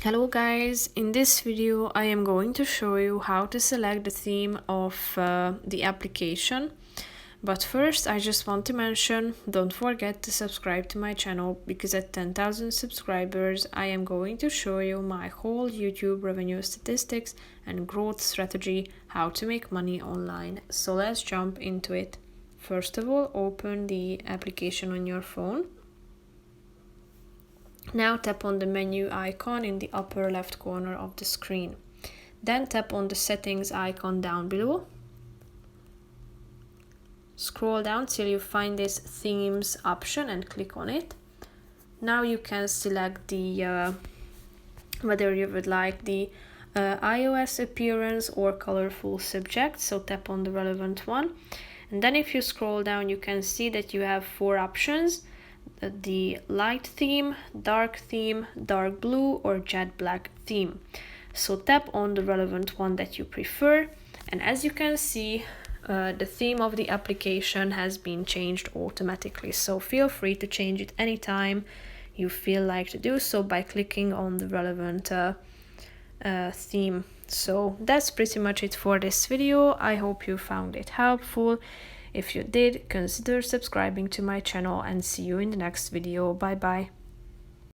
Hello guys, in this video I am going to show you how to select the theme of the application. But first I just want to mention, don't forget to subscribe to my channel because at 10,000 subscribers I am going to show you my whole YouTube revenue statistics and growth strategy, how to make money online. So let's jump into it. First of all, open the application on your phone. Now tap on the menu icon in the upper left corner of the screen. Then tap on the settings icon down below. Scroll down till you find this themes option and click on it. Now you can select the whether you would like the iOS appearance or colorful subject. So tap on the relevant one. And then if you scroll down, you can see that you have 4 options. The light theme, dark blue or jet black theme. So tap on the relevant one that you prefer, and as you can see, the theme of the application has been changed automatically. So feel free to change it anytime you feel like to do so by clicking on the relevant theme. So that's pretty much it for this video. I hope you found it helpful. If you did, consider subscribing to my channel and see you in the next video. Bye bye.